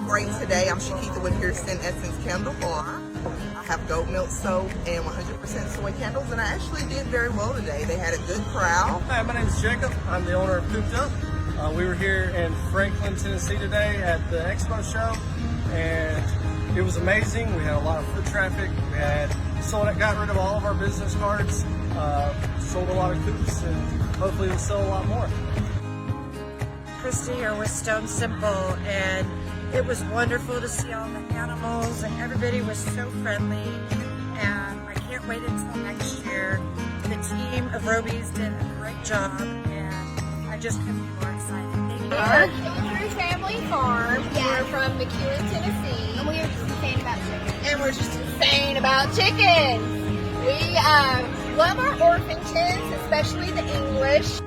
great today. I'm Shakitha with Pearson Essence Candle Bar. I have goat milk soap and 100% soy candles, and I actually did very well today. They had a good crowd. Hi, my name is Jacob. I'm the owner of Cooped Up. We were here in Franklin, Tennessee today at the Expo show, and it was amazing. We had a lot of foot traffic. We had got rid of all of our business cards, sold a lot of coops, and hopefully we'll sell a lot more. Christy here with Stone Simple, and it was wonderful to see all the animals, and everybody was so friendly, and I can't wait until next year. The team of Roobeez did a great job, and I just couldn't be more excited. Thank you. Tennessee Family Farm. We're from McEwen, Tennessee. And we are just insane about chickens. And we're just insane about chickens. We love our orphan chickens, especially the English.